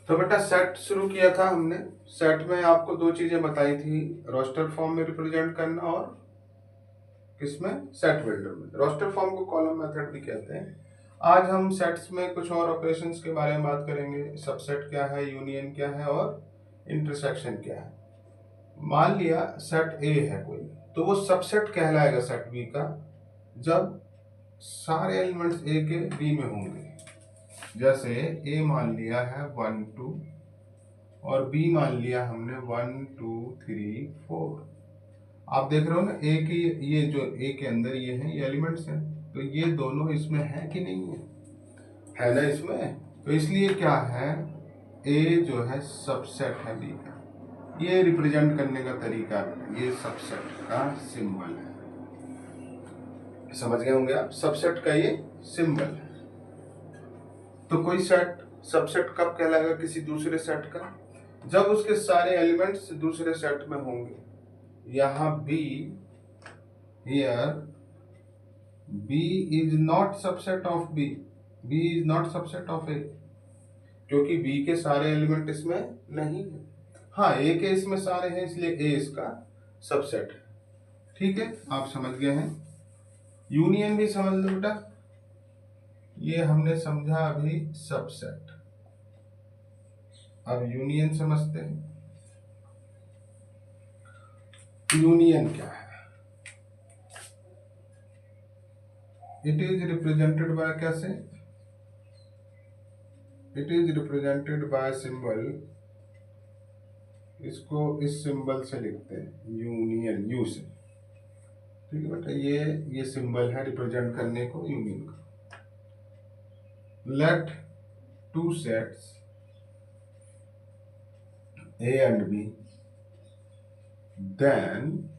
तो बेटा सेट शुरू किया था हमने। सेट में आपको दो चीजें बताई थी, रोस्टर फॉर्म में रिप्रेजेंट करना और किसमें, सेट बिल्डर में। रोस्टर फॉर्म को कॉलम मेथड भी कहते हैं। आज हम सेट्स में कुछ और ऑपरेशंस के बारे में बात करेंगे। सबसेट क्या है, यूनियन क्या है और इंटरसेक्शन क्या है। मान लिया सेट ए है कोई, तो वो सबसेट कहलाएगा सेट बी का जब सारे एलिमेंट्स ए के बी में होंगे। जैसे ए मान लिया है 1 2 और बी मान लिया हमने 1 2 3 4। आप देख रहे हो ना, ए की ये जो ए के अंदर ये है, ये एलिमेंट्स हैं, तो ये दोनों इसमें है कि नहीं है ना इसमें। तो इसलिए क्या है, ए जो है सबसेट है बी का। ये रिप्रेजेंट करने का तरीका है, ये सबसेट का सिंबल है। समझ गए होंगे आप, सबसेट का ये सिंबल है। तो कोई सेट सबसेट कब कहलाएगा किसी दूसरे सेट का, जब उसके सारे एलिमेंट्स दूसरे सेट में होंगे। यहां B, here B is not subset of B, B is not subset of A, क्योंकि बी के सारे एलिमेंट इसमें नहीं है। हाँ, ए के इसमें सारे हैं, इसलिए ए इसका सबसेट है। ठीक है, आप समझ गए हैं। यूनियन भी समझ लो बेटा, ये हमने समझा अभी सबसेट। अब यूनियन समझते हैं। यूनियन क्या है? इट इज रिप्रेजेंटेड बाय, कैसे, it is represented by symbol, इसको इस सिंबल से लिखते हैं यूनियन, यू से। ठीक है बेटा, ये सिंबल है रिप्रेजेंट करने को यूनियन का। Let two sets A and B, then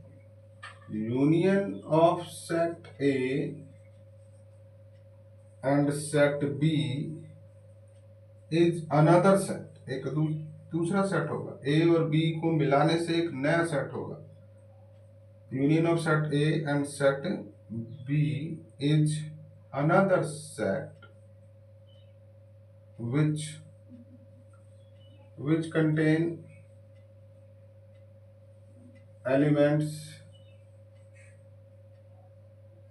union of set A and set B is another set, एक दूसरा सेट होगा। A और B को मिलाने से एक नया सेट होगा। Union of set A and set B is another set which contain elements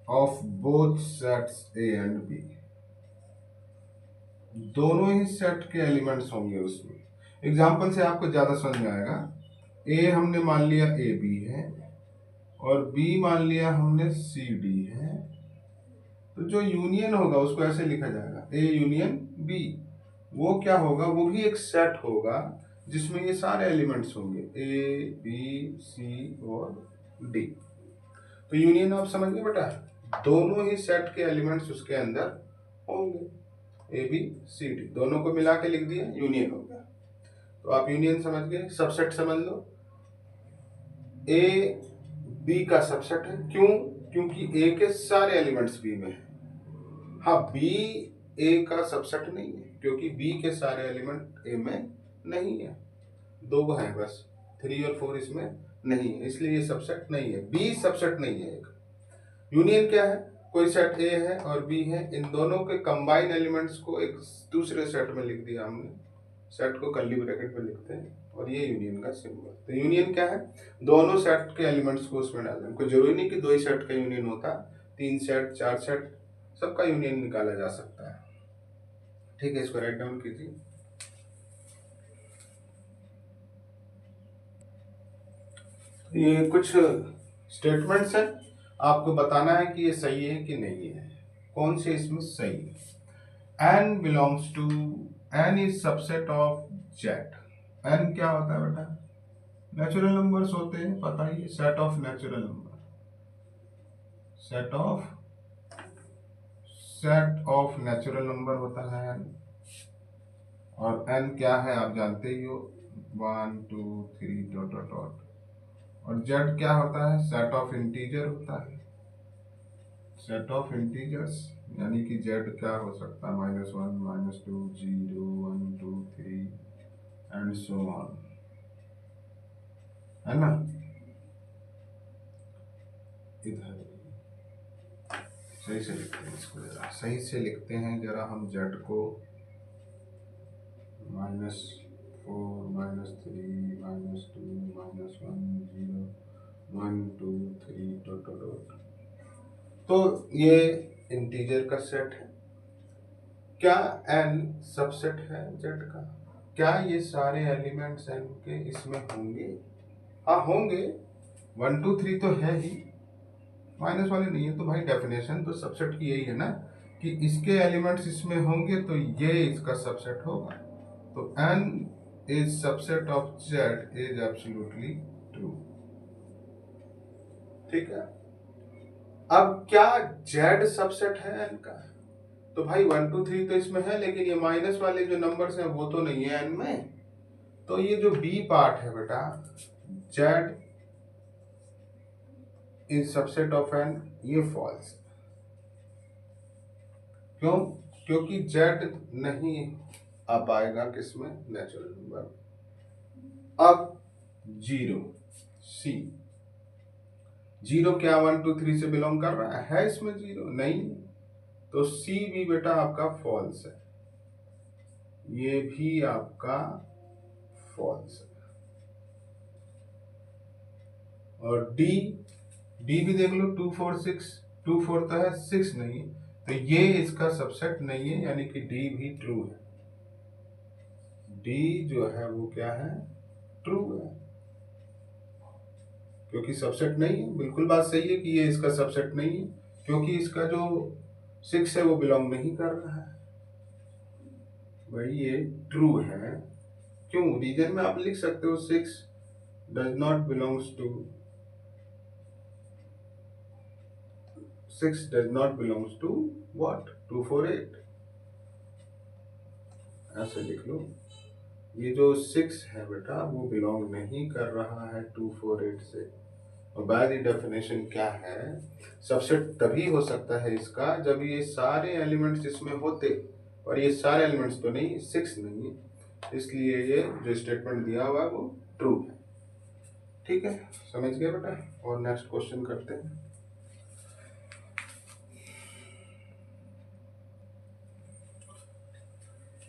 of both sets A and B, दोनों ही सेट के एलिमेंट्स होंगे उसमें। एग्जाम्पल से आपको ज्यादा समझ में आएगा। ए हमने मान लिया ए बी है और बी मान लिया हमने सी डी है, तो जो यूनियन होगा उसको ऐसे लिखा जाएगा ए यूनियन बी। वो क्या होगा, वो भी एक सेट होगा जिसमें ये सारे एलिमेंट्स होंगे ए बी सी और डी। तो यूनियन आप समझ गए बेटा, दोनों ही सेट के एलिमेंट्स उसके अंदर होंगे, ए बी सी डी, दोनों को मिला के लिख दिया, यूनियन हो गया। तो आप यूनियन समझ गए। सबसेट समझ लो, ए बी का सबसेट है, क्यों, क्योंकि ए के सारे एलिमेंट्स बी में है। हाँ, बी ए का सबसेट नहीं है क्योंकि बी के सारे एलिमेंट ए में नहीं है, दो है बस, 3 और 4 इसमें नहीं है, इसलिए ये सबसेट नहीं है। बी सबसेट नहीं है एक। यूनियन क्या है, कोई सेट ए है और बी है, इन दोनों के कंबाइन एलिमेंट्स को एक दूसरे सेट में लिख दिया हमने, सेट को कर्ली ब्रैकेट में लिखते हैं, और ये यूनियन का सिंबल। तो यूनियन क्या है, दोनों सेट के एलिमेंट्स को उसमें डाल दें। कोई जरूरी नहीं कि दो ही सेट का यूनियन होता, 3 सेट 4 सेट सबका यूनियन निकाला जा सकता है। ठीक है, इसको राइट डाउन कीजिए। ये कुछ स्टेटमेंट्स हैं, आपको बताना है कि ये सही है कि नहीं है, कौन से इसमें सही है। n belongs to, n is subset of z। n क्या होता है बेटा, नेचुरल नंबर्स होते हैं, पता ही, set of natural number, set of natural number होता है n। और n क्या है आप जानते ही हो, 1 2 3 डॉट डॉट डॉट। और z क्या होता है, सेट ऑफ इंटीजर होता है, सेट ऑफ इंटीजर्स, यानी कि z क्या हो सकता है, -1 -2 0 1 2 3 एंड सो ऑन, है ना। इधर सही से लिखते हैं इसको, जरा सही से लिखते हैं जरा हम z को 4 -3 -2 -1 0 1 2 3 डॉट डॉट डॉट। तो ये इंटीजर का सेट है। क्या n सबसेट है z का? क्या ये सारे एलिमेंट्स n के इसमें होंगे? हाँ होंगे। 1 2 3 तो है ही, माइनस वाले नहीं है। तो भाई डेफिनेशन तो सबसेट की यही है ना कि इसके एलिमेंट्स इसमें होंगे तो ये इसका सबसेट होगा। तो n is subset of z is absolutely true. ठीक है। अब क्या z सबसेट है n का? तो भाई 1 2 3 तो इसमें है, लेकिन ये माइनस वाले जो नंबर्स हैं वो तो नहीं है n में। तो ये जो b पार्ट है बेटा, z is subset of n, ये फॉल्स। क्यों? क्योंकि z नहीं आ पाएगा किसमें, नेचुरल नंबर। अब जीरो सी, जीरो क्या 1 2 3 से बिलोंग कर रहा है इसमें? जीरो नहीं, तो सी भी बेटा आपका फॉल्स है, ये भी आपका फॉल्स है। और डी, डी भी देख लो 2 4 6, 2 4 तो है, 6 नहीं, तो ये इसका सबसेट नहीं है, यानी कि डी भी ट्रू है। डी जो है वो क्या है, ट्रू है, क्योंकि सबसेट नहीं है। बिल्कुल बात सही है कि ये इसका सबसेट नहीं है, क्योंकि इसका जो 6 है वो बिलोंग नहीं कर रहा है। भाई ये ट्रू है। क्यों? रीजन में आप लिख सकते हो 6 does not belongs to, 6 does not belongs to what? 2 4 8, ऐसे लिख लो। ये जो 6 है बेटा वो बिलोंग नहीं कर रहा है 2 4 8 से। और बाय द डेफिनेशन क्या है, सबसेट तभी हो सकता है इसका जब ये सारे एलिमेंट्स इसमें होते, और ये सारे एलिमेंट्स तो नहीं, 6 नहीं है, इसलिए ये जो स्टेटमेंट दिया हुआ है वो ट्रू है। ठीक है, समझ गए बेटा। और नेक्स्ट क्वेश्चन करते हैं।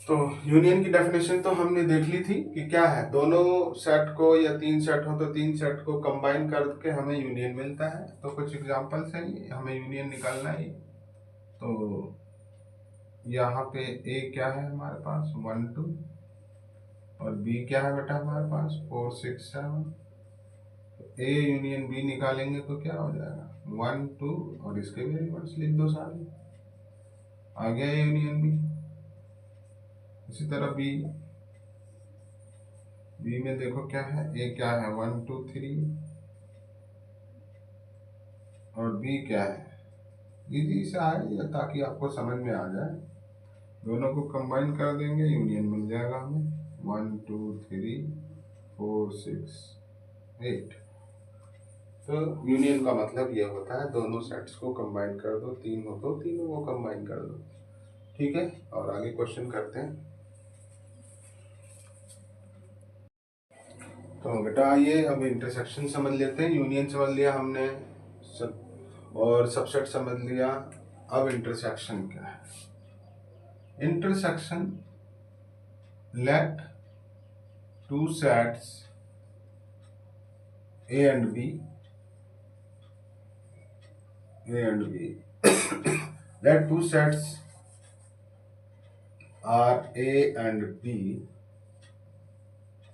तो यूनियन की डेफिनेशन तो हमने देख ली थी कि क्या है, दोनों सेट को या 3 सेट हो तो 3 सेट को कंबाइन करके हमें यूनियन मिलता है। तो कुछ एग्जांपल्स हैं, हमें यूनियन निकालना है। तो यहाँ पे ए क्या है हमारे पास 1 2, और बी क्या है बेटा हमारे पास 4 6 7। तो ए यूनियन बी निकालेंगे तो क्या हो जाएगा 1 2, और इसके भी एलिमेंट्स लिख दो सारे, आ गया ए यूनियन बी। इसी तरह बी, बी में देखो क्या है, ए क्या है 1 2 3, और बी क्या है, इजी से आए ताकि आपको समझ में आ जाए। दोनों को कंबाइन कर देंगे, यूनियन मिल जाएगा हमें 1 2 3 4 6 8। तो यूनियन का मतलब ये होता है दोनों सेट्स को कंबाइन कर दो, 3 हो तो तीनों को कंबाइन कर दो। ठीक है, और आगे क्वेश्चन करते हैं। तो बेटा आइए अब इंटरसेक्शन समझ लेते हैं। यूनियन समझ लिया हमने और सबसेट समझ लिया। अब इंटरसेक्शन क्या है? Intersection, let two sets A and B, let two sets are A and B,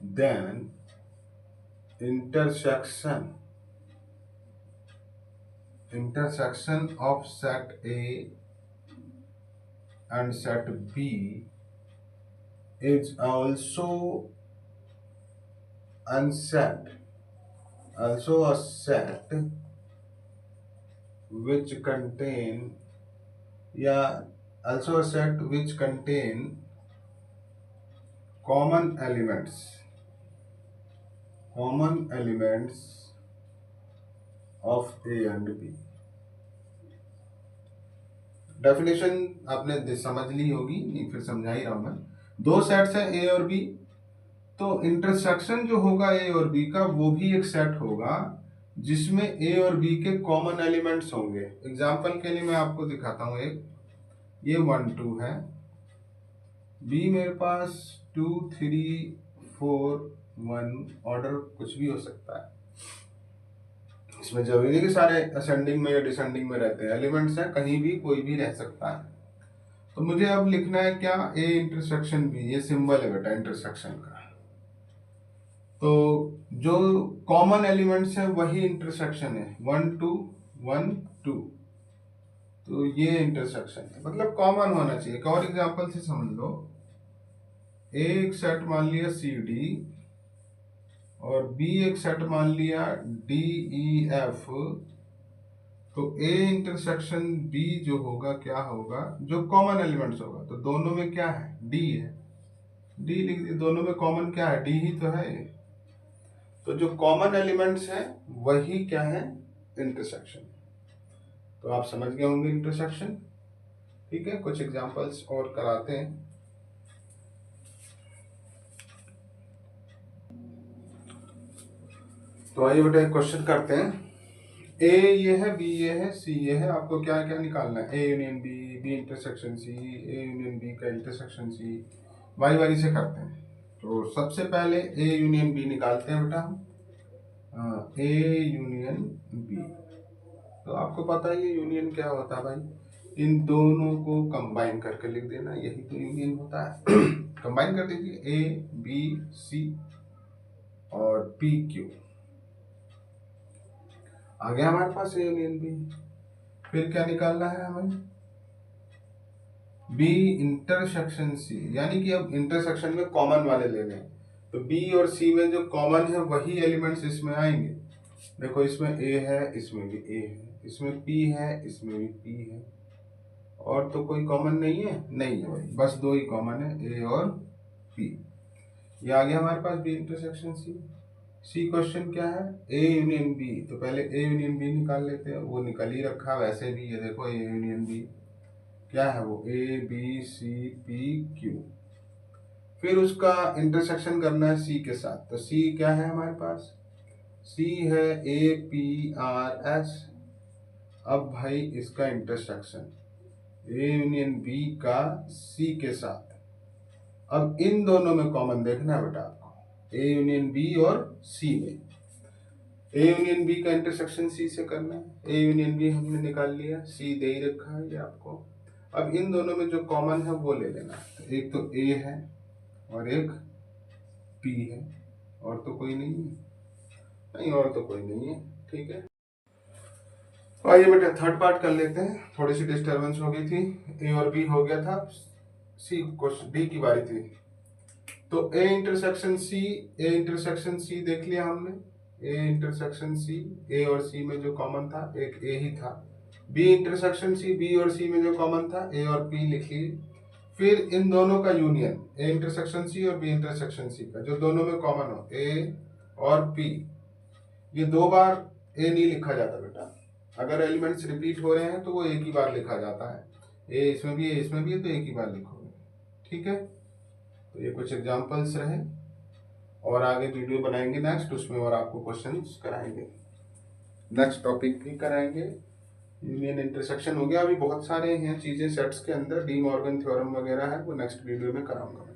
then intersection of set A and set B is also a set which contain, also a set which contain common elements of A and B। Definition आपने समझ ली होगी, नहीं फिर समझा ही रहा हूं मैं। दो सेट्स हैं ए और बी, तो इंटरसेक्शन जो होगा ए और बी का वो भी एक सेट होगा जिसमें ए और बी के कॉमन एलिमेंट्स होंगे। एग्जांपल के लिए मैं आपको दिखाता हूं एक, ये 1 2 है, बी मेरे पास 2 3 4 1 ऑर्डर कुछ भी हो सकता है। इसमें जरूरी नहीं कि सारे असेंडिंग में या डिसेंडिंग में रहते हैं, एलिमेंट्स हैं, कहीं भी कोई भी रह सकता है। तो मुझे अब लिखना है क्या, ए इंटरसेक्शन बी, ये सिंबल है बेटा इंटरसेक्शन का। तो जो कॉमन एलिमेंट्स है वही इंटरसेक्शन है, 1 2 1 2, तो ये इंटरसेक्शन है, मतलब कॉमन होना चाहिए। एक और एग्जांपल से समझ लो, ए एक सेट मान लिया सी डी और बी एक सेट मान लिया डी ई एफ, तो ए इंटरसेक्शन बी जो होगा क्या होगा, जो कॉमन एलिमेंट्स होगा, तो दोनों में क्या है, डी है, डी लिख दिया, दोनों में कॉमन क्या है, डी ही तो है। तो जो कॉमन एलिमेंट्स हैं वही क्या है, इंटरसेक्शन। तो आप समझ गए होंगे इंटरसेक्शन। ठीक है, कुछ एग्जांपल्स और कराते हैं। तो आइए बेटा एक क्वेश्चन करते हैं। ए ये है, बी ये है, सी ये है, आपको क्या क्या निकालना है, A union B, B intersection C, A union B का इंटरसेक्शन सी, वारी वारी से करते हैं। तो सबसे पहले ए यूनियन बी निकालते हैं बेटा हम, ए यूनियन बी। तो आपको पता है ये यूनियन क्या होता है भाई, इन दोनों को कंबाइन करके लिख देना, यही तो यूनियन होता है। कंबाइन कर दीजिए, ए बी सी और पी क्यू, आ गया हमारे पास ए यूनियन बी। फिर क्या निकालना है हमें, बी इंटरसेक्शन सी, यानी कि अब इंटरसेक्शन में कॉमन वाले ले लें, तो बी और सी में जो कॉमन है वही एलिमेंट्स इसमें आएंगे। देखो इसमें ए है, इसमें भी ए है, इसमें पी है, इसमें भी पी है, और तो कोई कॉमन नहीं है, नहीं है भाई, बस दो ही कॉमन है, ए और पी। ये आ गया हमारे पास बी इंटरसेक्शन सी। सी क्वेश्चन क्या है, ए यूनियन बी, तो पहले ए यूनियन बी निकाल लेते हैं, वो निकल ही रखा वैसे भी, ये देखो ए यूनियन बी क्या है, वो A B C P Q. फिर उसका इंटरसेक्शन करना है सी के साथ, तो सी क्या है हमारे पास, सी है ए पी आर एस। अब भाई इसका इंटरसेक्शन ए यूनियन बी का सी के साथ, अब इन दोनों में कॉमन देखना है बेटा आपको, ए यूनियन बी और सी में। ए यूनियन बी का इंटरसेक्शन सी से करना है, ए यूनियन बी हमने निकाल लिया, सी दे ही रखा है ये आपको। अब इन दोनों में जो कॉमन है वो ले लेना है, एक तो ए है और एक पी है, और तो कोई नहीं है, नहीं और तो कोई नहीं है। ठीक है, तो आइए बेटा थर्ड पार्ट कर लेते हैं, थोड़ी सी डिस्टर्बेंस हो गई थी, ए और बी हो गया था, सी क्वेश्चन डी की बारी थी। तो ए इंटरसेक्शन सी देख लिया हमने, ए इंटरसेक्शन सी, ए और सी में जो कॉमन था एक ए ही था। बी इंटरसेक्शन सी, बी और सी में जो कॉमन था ए और पी लिख लिए। फिर इन दोनों का यूनियन, ए इंटरसेक्शन सी और बी इंटरसेक्शन सी का, जो दोनों में कॉमन हो, ए और पी। ये दो बार ए नहीं लिखा जाता बेटा, अगर एलिमेंट्स रिपीट हो रहे हैं तो वो एक ही बार लिखा जाता है, ए इसमें भी है इसमें भी है, तो एक ही बार लिखोगे। ठीक है, तो ये कुछ एग्जांपल्स रहे, और आगे वीडियो बनाएंगे नेक्स्ट, उसमें और आपको क्वेश्चंस कराएंगे, नेक्स्ट टॉपिक भी कराएंगे। यूनियन इंटरसेक्शन हो गया, अभी बहुत सारे हैं चीजें सेट्स के अंदर, डी मॉर्गन थ्योरम वगैरह है, वो नेक्स्ट वीडियो में कराऊंगा।